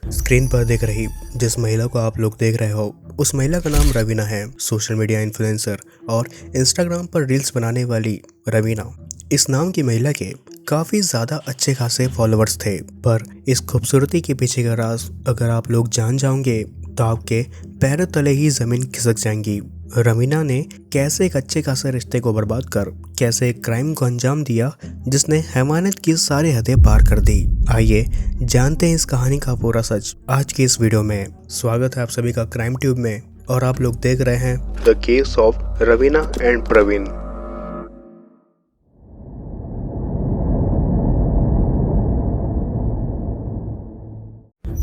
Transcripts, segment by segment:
Screen पर दिख रही जिस महिला को आप लोग देख रहे हो उस महिला का नाम रवीना है। सोशल मीडिया इन्फ्लुएंसर और इंस्टाग्राम पर रील्स बनाने वाली रवीना इस नाम की महिला के काफ़ी ज़्यादा अच्छे खासे फॉलोअर्स थे। पर इस खूबसूरती के पीछे का राज अगर आप लोग जान जाओगे तो आपके पैरों तले ही ज़मीन खिसक जाएंगी। रवीना ने कैसे एक अच्छे खासे रिश्ते को बर्बाद कर कैसे एक क्राइम को अंजाम दिया जिसने हैवानियत की सारी हदें पार कर दी। आइए जानते हैं इस कहानी का पूरा सच आज की इस वीडियो में। स्वागत है आप सभी का क्राइम ट्यूब में और आप लोग देख रहे हैं the case of Raveena and Praveen.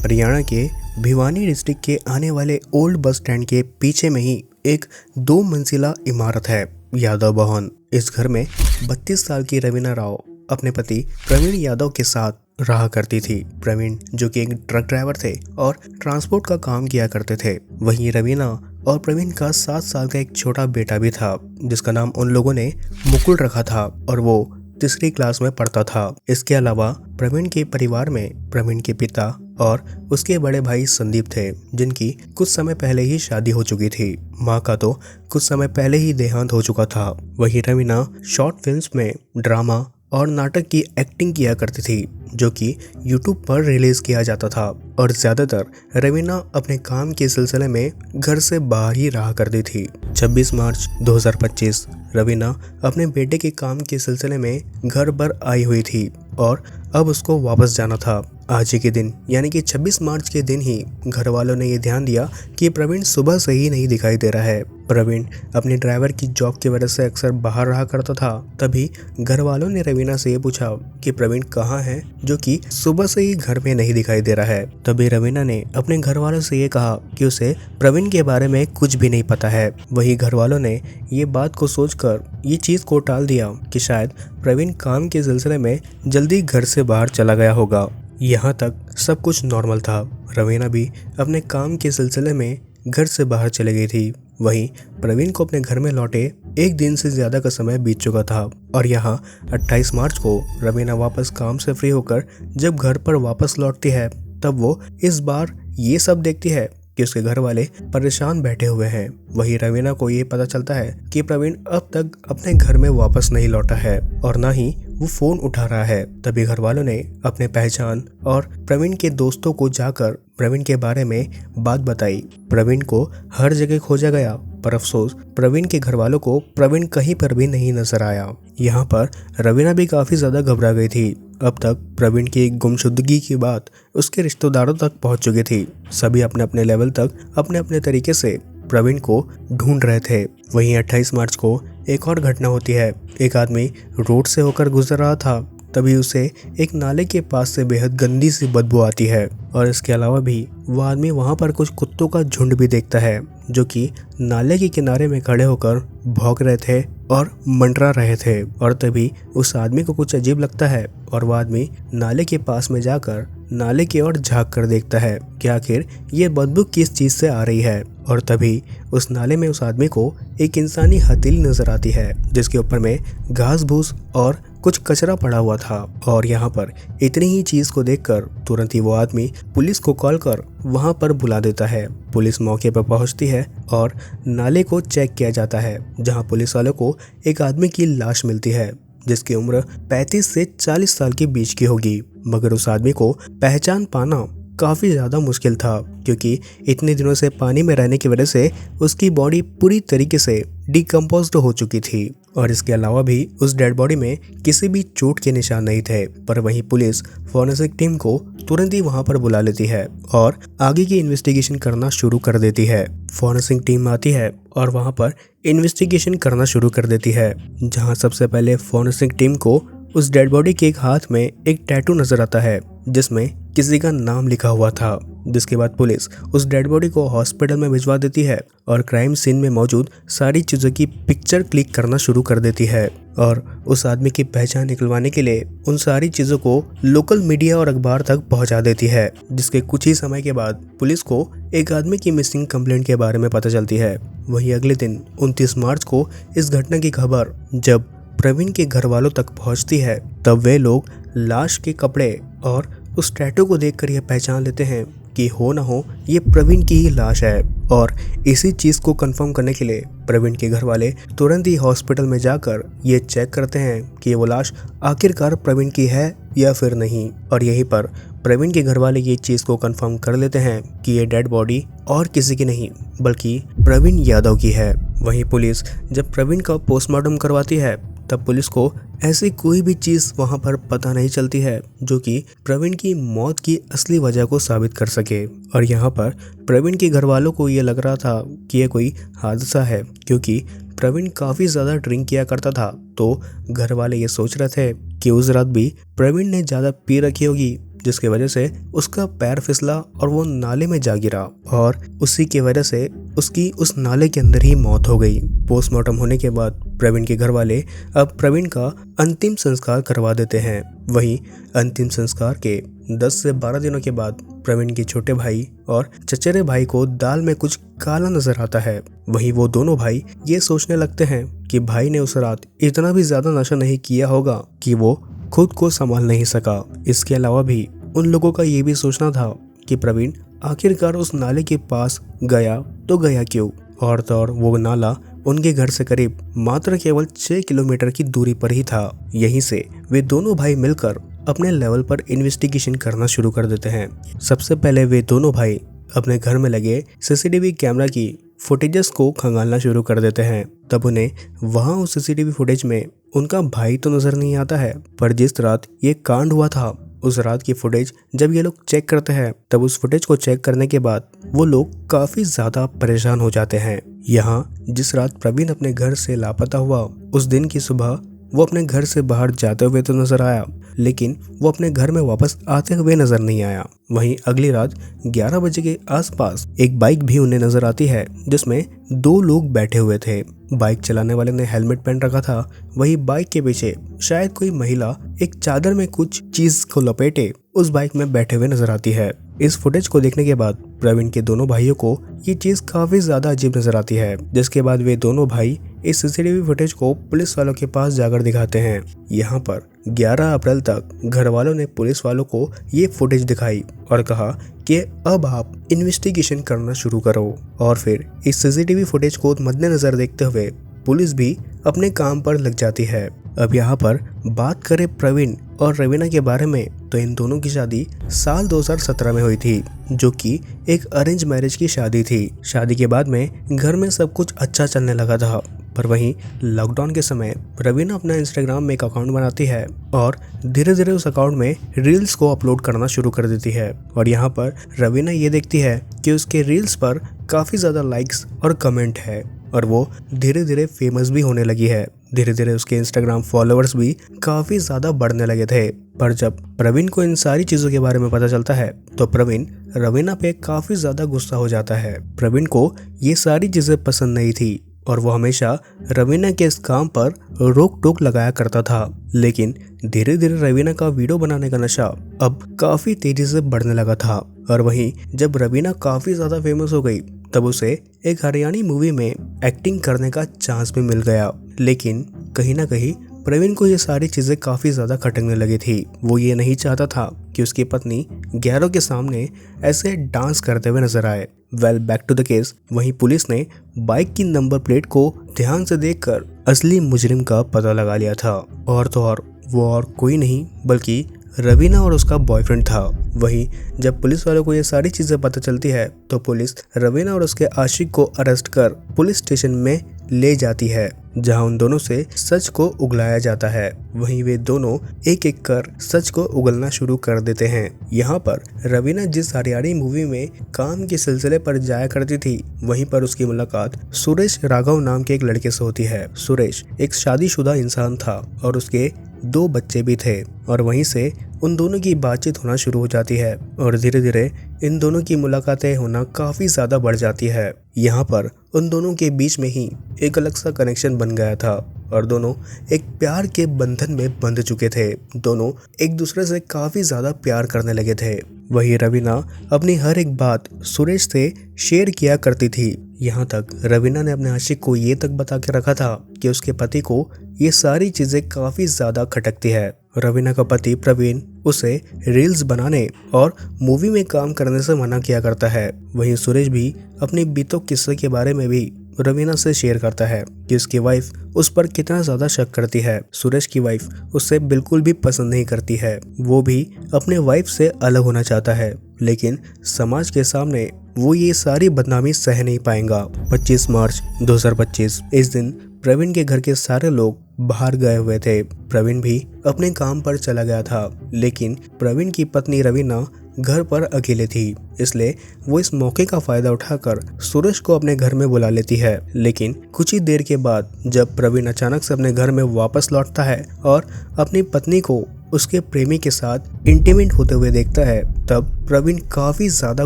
Haryana के भिवानी डिस्ट्रिक्ट के आने वाले ओल्ड बस स्टैंड के पीछे में ही एक 2 मंजिला इमारत है, यादव भवन। इस घर में 32 साल की रवीना राव अपने पति प्रवीण यादव के साथ रहा करती थी। प्रवीण जो कि एक ट्रक ड्राइवर थे और ट्रांसपोर्ट का काम किया करते थे। वहीं रवीना और प्रवीण का 7 साल का एक छोटा बेटा भी था जिसका नाम उन लोगों ने मुकुल रखा था और वो 3री क्लास में पढ़ता था। इसके अलावा प्रवीण के परिवार में प्रवीण के पिता और उसके बड़े भाई संदीप थे जिनकी कुछ समय पहले ही शादी हो चुकी थी। माँ का तो कुछ समय पहले ही देहांत हो चुका था। वहीं रवीना शॉर्ट फिल्म्स में ड्रामा और नाटक की एक्टिंग किया करती थी जो कि यूट्यूब पर रिलीज किया जाता था और ज़्यादातर रवीना अपने काम के सिलसिले में घर से बाहर ही रहा करती थी। 26 मार्च 2025 रवीना अपने बेटे के काम के सिलसिले में घर पर आई हुई थी और अब उसको वापस जाना था। आज ही के दिन यानी कि 26 मार्च के दिन ही घर वालों ने ये ध्यान दिया कि प्रवीण सुबह से ही नहीं दिखाई दे रहा है। प्रवीण अपने ड्राइवर की जॉब की वजह से अक्सर बाहर रहा करता था। तभी घर वालों ने रवीना से ये पूछा कि प्रवीण कहाँ है, जो कि सुबह से ही घर में नहीं दिखाई दे रहा है। तभी रवीना ने अपने घर वालों से ये कहा कि उसे प्रवीण के बारे में कुछ भी नहीं पता है। वही घर वालों ने ये बात को सोचकर ये चीज़ को टाल दिया कि शायद प्रवीण काम के सिलसिले में जल्दी घर से बाहर चला गया होगा। यहाँ तक सब कुछ नॉर्मल था। रवीना भी अपने काम के सिलसिले में घर से बाहर चली गई थी। वहीं प्रवीण को अपने घर में लौटे 1 दिन से ज़्यादा का समय बीत चुका था और यहाँ 28 मार्च को रवीना वापस काम से फ्री होकर जब घर पर वापस लौटती है तब वो इस बार ये सब देखती है कि उसके घर वाले परेशान बैठे हुए हैं। वहीं रवीना को ये पता चलता है कि प्रवीण अब तक अपने घर में वापस नहीं लौटा है और ना ही वो फोन उठा रहा है। तभी घर वालों ने अपने पहचान और प्रवीण के दोस्तों को जाकर प्रवीण के बारे में बात बताई। प्रवीण को हर जगह खोजा गया पर अफसोस प्रवीण के घर वालों को प्रवीण कहीं पर भी नहीं नजर आया। यहाँ पर रवीना भी काफ़ी ज़्यादा घबरा गई थी। अब तक प्रवीण की गुमशुदगी की बात उसके रिश्तेदारों तक पहुँच चुकी थी। सभी अपने अपने लेवल तक अपने अपने तरीके से प्रवीण को ढूंढ रहे थे। वहीं 28 मार्च को एक और घटना होती है। एक आदमी रोड से होकर गुजर रहा था तभी उसे एक नाले के पास से बेहद गंदी सी बदबू आती है और इसके अलावा भी वो आदमी वहाँ पर कुछ कुत्तों का झुंड भी देखता है जो कि नाले के किनारे में खड़े होकर भौंक रहे थे और मंडरा रहे थे। और तभी उस आदमी को कुछ अजीब लगता है और वह आदमी नाले के पास में जाकर नाले की ओर झांक कर देखता है कि आखिर ये बदबू किस चीज़ से आ रही है। और तभी उस नाले में उस आदमी को एक इंसानी हथेली नजर आती है जिसके ऊपर में घास भूस और कुछ कचरा पड़ा हुआ था। और यहाँ पर इतनी ही चीज़ को देखकर तुरंत ही वो आदमी पुलिस को कॉल कर वहाँ पर बुला देता है। पुलिस मौके पर पहुँचती है और नाले को चेक किया जाता है जहाँ पुलिस वालों को एक आदमी की लाश मिलती है जिसकी उम्र 35 से 40 साल के बीच की होगी। मगर उस आदमी को पहचान पाना काफ़ी ज़्यादा मुश्किल था क्योंकि इतने दिनों से पानी में रहने की वजह से उसकी बॉडी पूरी तरीके से डिकम्पोज्ड हो चुकी थी और इसके अलावा भी उस डेड बॉडी में किसी भी चोट के निशान नहीं थे। पर वहीं पुलिस फॉरेंसिक टीम को तुरंत ही वहां पर बुला लेती है और आगे की इन्वेस्टिगेशन करना शुरू कर देती है। फॉरेंसिक टीम आती है और वहां पर इन्वेस्टिगेशन करना शुरू कर देती है जहां सबसे पहले फॉरेंसिक टीम को उस डेड बॉडी के एक हाथ में एक टैटू नजर आता है जिसमें किसी का नाम लिखा हुआ था। जिसके बाद पुलिस उस डेड बॉडी को हॉस्पिटल में भिजवा देती है और क्राइम सीन में मौजूद सारी चीज़ों की पिक्चर क्लिक करना शुरू कर देती है और उस आदमी की पहचान निकलवाने के लिए उन सारी चीज़ों को लोकल मीडिया और अखबार तक पहुंचा देती है। जिसके कुछ ही समय के बाद पुलिस को एक आदमी की मिसिंग कंप्लेंट के बारे में पता चलती है। वहीं अगले दिन 29 मार्च को इस घटना की खबर जब प्रवीण के घर वालों तक पहुंचती है तब वे लोग लाश के कपड़े और उस टैटू को देखकर यह पहचान लेते हैं कि हो ना हो ये प्रवीण की ही लाश है। और इसी चीज़ को कंफर्म करने के लिए प्रवीण के घर वाले तुरंत ही हॉस्पिटल में जाकर ये चेक करते हैं कि वो लाश आखिरकार प्रवीण की है या फिर नहीं। और यहीं पर प्रवीण के घर वाले ये चीज़ को कंफर्म कर लेते हैं कि ये डेड बॉडी और किसी की नहीं बल्कि प्रवीण यादव की है। वहीं पुलिस जब प्रवीण का पोस्टमार्टम करवाती है तब पुलिस को ऐसी कोई भी चीज़ वहां पर पता नहीं चलती है जो कि प्रवीण की मौत की असली वजह को साबित कर सके। और यहाँ पर प्रवीण के घर वालों को ये लग रहा था कि ये कोई हादसा है, क्योंकि प्रवीण काफ़ी ज़्यादा ड्रिंक किया करता था। तो घर वाले ये सोच रहे थे कि उस रात भी प्रवीण ने ज़्यादा पी रखी होगी, जिसकी वजह से उसका पैर फिसला और वो नाले में जा गिरा और उसी की वजह से उसकी उस नाले के अंदर ही मौत हो गई। पोस्टमार्टम होने के बाद प्रवीण के घर वाले अब प्रवीण का अंतिम संस्कार करवा देते हैं। वहीं अंतिम संस्कार के 10 से 12 दिनों के बाद प्रवीण के छोटे भाई और चचेरे भाई को दाल में कुछ काला नजर आता है। वहीं वो दोनों भाई ये सोचने लगते हैं कि भाई ने उस रात इतना भी ज्यादा नशा नहीं किया होगा कि वो खुद को संभाल नहीं सका। इसके अलावा भी उन लोगों का ये भी सोचना था कि प्रवीण आखिरकार उस नाले के पास गया तो गया क्यों, और तो और वो नाला उनके घर से करीब मात्र केवल 6 किलोमीटर की दूरी पर ही था। यहीं से वे दोनों भाई मिलकर अपने लेवल पर इन्वेस्टिगेशन करना शुरू कर देते हैं। सबसे पहले वे दोनों भाई अपने घर में लगे सीसीटीवी कैमरा की फुटेजेस को खंगालना शुरू कर देते हैं। तब उन्हें वहां उस सीसीटीवी फुटेज में उनका भाई तो नजर नहीं आता है, पर जिस रात ये कांड हुआ था उस रात की फुटेज जब ये लोग चेक करते हैं तब उस फुटेज को चेक करने के बाद वो लोग काफी ज्यादा परेशान हो जाते हैं। यहाँ जिस रात प्रवीण अपने घर से लापता हुआ उस दिन की सुबह वो अपने घर से बाहर जाते हुए तो नजर आया, लेकिन वो अपने घर में वापस आते हुए नजर नहीं आया। वहीं अगली रात 11 बजे के आसपास एक बाइक भी उन्हें नजर आती है जिसमें 2 लोग बैठे हुए थे। बाइक चलाने वाले ने हेलमेट पहन रखा था। वही बाइक के पीछे शायद कोई महिला एक चादर में कुछ चीज को लपेटे उस बाइक में बैठे हुए नजर आती है। इस फुटेज को देखने के बाद प्रवीण के दोनों भाइयों को ये चीज काफी ज्यादा अजीब नजर आती है, जिसके बाद वे दोनों भाई इस सीसीटीवी फुटेज को पुलिस वालों के पास जाकर दिखाते हैं। यहाँ पर 11 अप्रैल तक घर वालों ने पुलिस वालों को ये फुटेज दिखाई और कहा कि अब आप इन्वेस्टिगेशन करना शुरू करो। और फिर इस सीसीटीवी फुटेज को मद्देनजर देखते हुए पुलिस भी अपने काम पर लग जाती है। अब यहाँ पर बात करें प्रवीण और रवीना के बारे में, तो इन दोनों की शादी साल 2017 में हुई थी, जो कि एक अरेंज मैरिज की शादी थी। शादी के बाद में घर में सब कुछ अच्छा चलने लगा था, पर वहीं लॉकडाउन के समय रवीना अपना इंस्टाग्राम में एक अकाउंट बनाती है और धीरे धीरे उस अकाउंट में रील्स को अपलोड करना शुरू कर देती है। और यहाँ पर रवीना ये देखती है कि उसके रील्स पर काफ़ी ज़्यादा लाइक्स और कमेंट है और वो धीरे धीरे फेमस भी होने लगी है। धीरे धीरे उसके इंस्टाग्राम फॉलोअर्स भी काफ़ी ज़्यादा बढ़ने लगे थे। पर जब प्रवीण को इन सारी चीज़ों के बारे में पता चलता है तो प्रवीण रवीना पे काफ़ी ज़्यादा गुस्सा हो जाता है। प्रवीण को ये सारी चीज़ें पसंद नहीं थी और वो हमेशा रवीना के इस काम पर रोक टोक लगाया करता था। लेकिन धीरे धीरे रवीना का वीडियो बनाने का नशा अब काफ़ी तेज़ी से बढ़ने लगा था। और वहीं जब रवीना काफ़ी ज़्यादा फेमस हो गई तब उसे एक हरियाणी मूवी में एक्टिंग करने का चांस भी मिल गया। लेकिन कहीं ना कहीं प्रवीण को ये सारी चीज़ें काफ़ी ज़्यादा खटकने लगी थी। वो ये नहीं चाहता था कि उसकी पत्नी गैरों के सामने ऐसे डांस करते हुए नजर आए। Well back to the case, वहीं पुलिस ने बाइक की नंबर प्लेट को ध्यान से देखकर असली मुजरिम का पता लगा लिया था, और तो और वो और कोई नहीं बल्कि रवीना और उसका बॉयफ्रेंड था। वहीं जब पुलिस वालों को ये सारी चीज़ें पता चलती है तो पुलिस रवीना और उसके आशिक को अरेस्ट कर पुलिस स्टेशन में ले जाती है, जहां उन दोनों से सच को उगलाया जाता है। वहीं वे दोनों एक एक कर सच को उगलना शुरू कर देते हैं। यहाँ पर रवीना जिस हरियाणी मूवी में काम के सिलसिले पर जाया करती थी, वहीं पर उसकी मुलाकात सुरेश राघव नाम के एक लड़के से होती है। सुरेश एक शादीशुदा इंसान था और उसके 2 बच्चे भी थे, और वहीं से उन दोनों की बातचीत होना शुरू हो जाती है और धीरे धीरे इन दोनों की मुलाकातें होना काफ़ी ज़्यादा बढ़ जाती है। यहाँ पर उन दोनों के बीच में ही एक अलग सा कनेक्शन बन गया था और दोनों एक प्यार के बंधन में बंध चुके थे। दोनों एक दूसरे से काफ़ी ज़्यादा प्यार करने लगे थे। वही रवीना अपनी हर एक बात सुरेश से शेयर किया करती थी। यहाँ तक रवीना ने अपने आशिक को ये तक बता के रखा था कि उसके पति को ये सारी चीज़ें काफ़ी ज़्यादा खटकती है रवीना का पति प्रवीण उसे रील्स बनाने और मूवी में काम करने से मना किया करता है। वहीं सुरेश भी अपनी बीतों किस्से के बारे में भी रवीना से शेयर करता है कि उसकी वाइफ उस पर कितना ज्यादा शक करती है। सुरेश की वाइफ उससे बिल्कुल भी पसंद नहीं करती है। वो भी अपने वाइफ से अलग होना चाहता है, लेकिन समाज के सामने वो ये सारी बदनामी सह नहीं पाएगा। 25 मार्च 2025 इस दिन प्रवीण के घर के सारे लोग बाहर गए हुए थे। प्रवीण भी अपने काम पर चला गया था, लेकिन प्रवीण की पत्नी रवीना घर पर अकेले थी, इसलिए वो इस मौके का फायदा उठाकर सुरेश को अपने घर में बुला लेती है। लेकिन कुछ ही देर के बाद जब प्रवीण अचानक से अपने घर में वापस लौटता है और अपनी पत्नी को उसके प्रेमी के साथ इंटीमेट होते हुए देखता है, तब प्रवीण काफी ज्यादा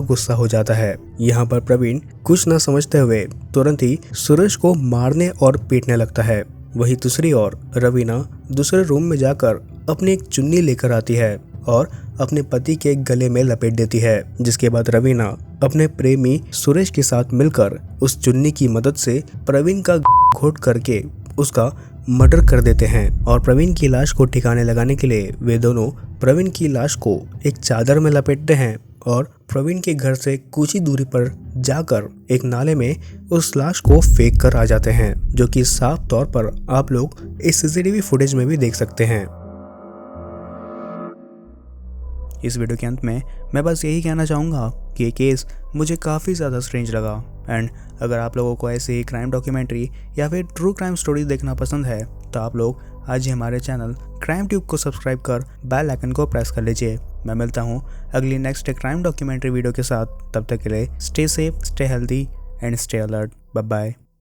गुस्सा हो जाता है। यहाँ पर प्रवीण कुछ न समझते हुए तुरंत ही सुरेश को मारने और पीटने लगता है। वहीं दूसरी ओर रवीना दूसरे रूम में जाकर अपनी एक चुन्नी लेकर आती है और अपने पति के गले में लपेट देती है, जिसके बाद रवीना अपने प्रेमी सुरेश के साथ मिलकर उस चुन्नी की मदद से प्रवीण का घोट करके उसका मर्डर कर देते हैं। और प्रवीण की लाश को ठिकाने लगाने के लिए वे दोनों प्रवीण की लाश को एक चादर में लपेटते हैं और प्रवीण के घर से कुछ ही दूरी पर जाकर एक नाले में उस लाश को फेंक कर आ जाते हैं, जो कि साफ तौर पर आप लोग इस सीसीटीवी फुटेज में भी देख सकते हैं। इस वीडियो के अंत में मैं बस यही कहना चाहूँगा कि ये केस मुझे काफ़ी ज़्यादा स्ट्रेंज लगा। एंड अगर आप लोगों को ऐसे ही क्राइम डॉक्यूमेंट्री या फिर ट्रू क्राइम स्टोरीज देखना पसंद है तो आप लोग आज ही हमारे चैनल क्राइम ट्यूब को सब्सक्राइब कर बेल आइकन को प्रेस कर लीजिए। मैं मिलता हूँ अगली नेक्स्ट क्राइम डॉक्यूमेंट्री वीडियो के साथ। तब तक के लिए stay safe, stay healthy and stay alert. Bye bye.